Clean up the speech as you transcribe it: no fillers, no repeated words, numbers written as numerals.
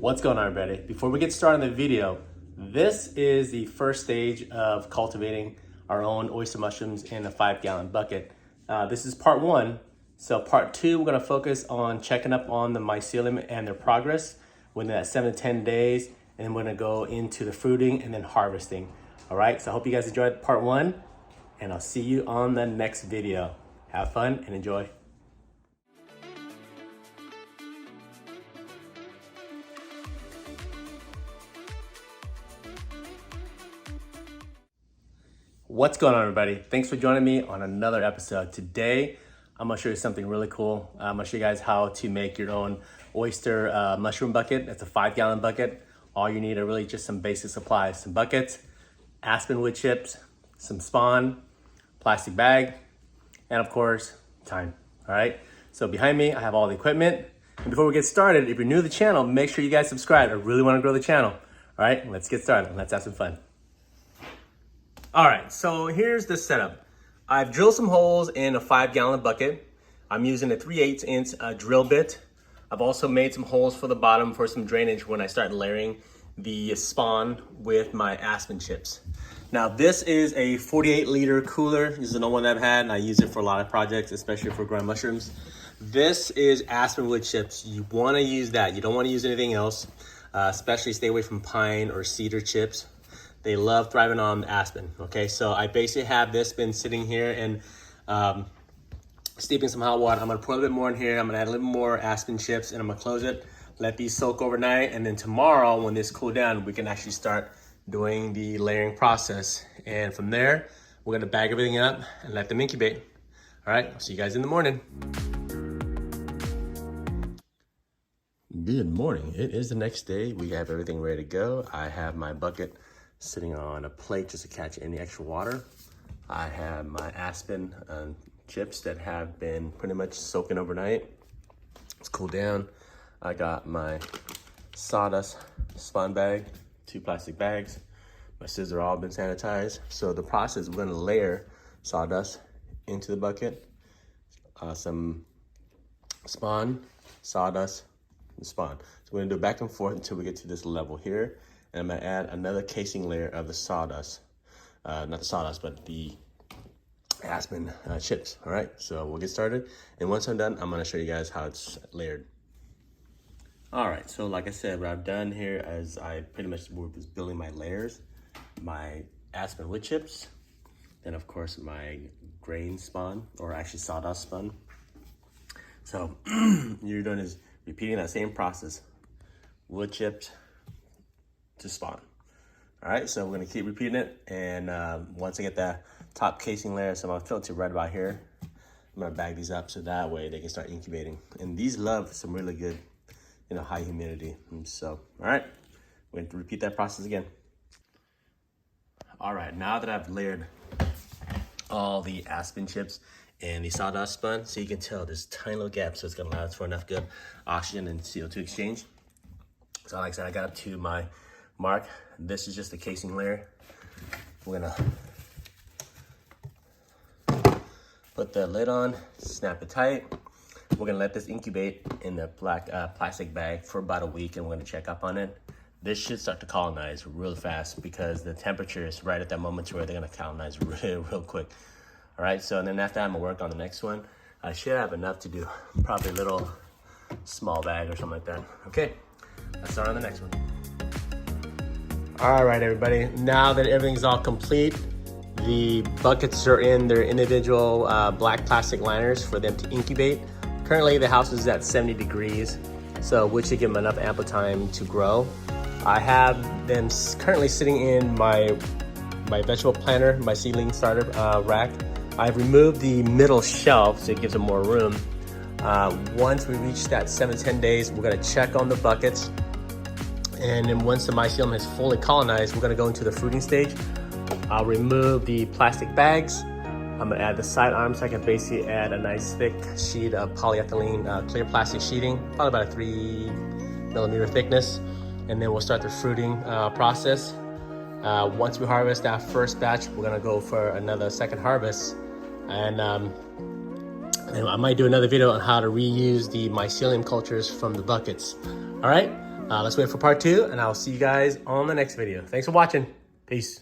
What's going on, everybody? Before we get started on the video, this is the first stage of cultivating our own oyster mushrooms in a 5-gallon bucket. This is part one. So part two, we're gonna focus on checking up on the mycelium and their progress within that 7 to 10 days. And then we're gonna go into the fruiting and then harvesting. All right, so I hope you guys enjoyed part one, and I'll see you on the next video. Have fun and enjoy. What's going on, everybody? Thanks for joining me on another episode. Today, I'm gonna show you something really cool. I'm gonna show you guys how to make your own oyster mushroom bucket. It's a 5-gallon bucket. All you need are really just some basic supplies: some buckets, aspen wood chips, some spawn, plastic bag, and of course, time. All right, so behind me, I have all the equipment. And before we get started, if you're new to the channel, make sure you guys subscribe. I really wanna grow the channel. All right, let's get started. Let's have some fun. All right, so here's the setup. I've drilled some holes in a 5-gallon bucket. I'm using a 3/8 inch drill bit. I've also made some holes for the bottom for some drainage when I start layering the spawn with my aspen chips. Now this is a 48-liter cooler. This is an old one that I've had, and I use it for a lot of projects, especially for growing mushrooms. This is aspen wood chips. You wanna use that. You don't wanna use anything else, especially stay away from pine or cedar chips. They love thriving on aspen, okay? So I basically have this been sitting here and steeping some hot water. I'm gonna pour a little bit more in here. I'm gonna add a little more aspen chips, and I'm gonna close it, let these soak overnight, and then tomorrow when this cool down, we can actually start doing the layering process. And from there, we're gonna bag everything up and let them incubate. All right, I'll see you guys in the morning. Good morning. It is the next day. We have everything ready to go. I have my bucket sitting on a plate just to catch any extra water. I have my aspen chips that have been pretty much soaking overnight. It's cooled down. I got my sawdust spawn bag, 2 plastic bags. My scissors all been sanitized. So the process, we're gonna layer sawdust into the bucket, some spawn, sawdust, and spawn. So we're gonna do it back and forth until we get to this level here. And I'm gonna add another casing layer of the sawdust, not the sawdust, but the aspen chips. All right, so we'll get started. And once I'm done, I'm gonna show you guys how it's layered. All right, so like I said, what I've done here is I pretty much was building my layers, my aspen wood chips, then of course my grain spawn, or actually sawdust spawn. So you're doing is repeating that same process, wood chips to spawn. All right, so we're gonna keep repeating it, and once I get that top casing layer, so I'm gonna fill it to right about here, I'm gonna bag these up so that way they can start incubating. And these love some really good, high humidity. And so, all right, we're going to repeat that process again. All right, now that I've layered all the aspen chips and the sawdust spun, so you can tell there's tiny little gaps, so it's gonna allow us for enough good oxygen and CO2 exchange. So like I said, I got up to my mark. This is just the casing layer. We're gonna put the lid on, snap it tight. We're gonna let this incubate in the black plastic bag for about a week, and we're gonna check up on it. This should start to colonize real fast because the temperature is right at that moment to where they're gonna colonize real quick. All right, so and then after that, I'm gonna work on the next one. I should have enough to do probably a little small bag or something like that. Okay, let's start on the next one. All right, everybody, now that everything's all complete, the buckets are in their individual black plastic liners for them to incubate. Currently, the house is at 70 degrees, so which should give them enough ample time to grow. I have them currently sitting in my vegetable planter, my seedling starter rack. I've removed the middle shelf so it gives them more room. Once we reach that 7 to 10 days, we're gonna check on the buckets. And then once the mycelium has fully colonized, we're gonna go into the fruiting stage. I'll remove the plastic bags. I'm gonna add the side arms, so I can basically add a nice thick sheet of polyethylene clear plastic sheeting, probably about a 3mm thickness. And then we'll start the fruiting process. Once we harvest that first batch, we're gonna go for another second harvest. And I might do another video on how to reuse the mycelium cultures from the buckets. All right, Let's wait for part 2, and I'll see you guys on the next video. Thanks for watching. Peace.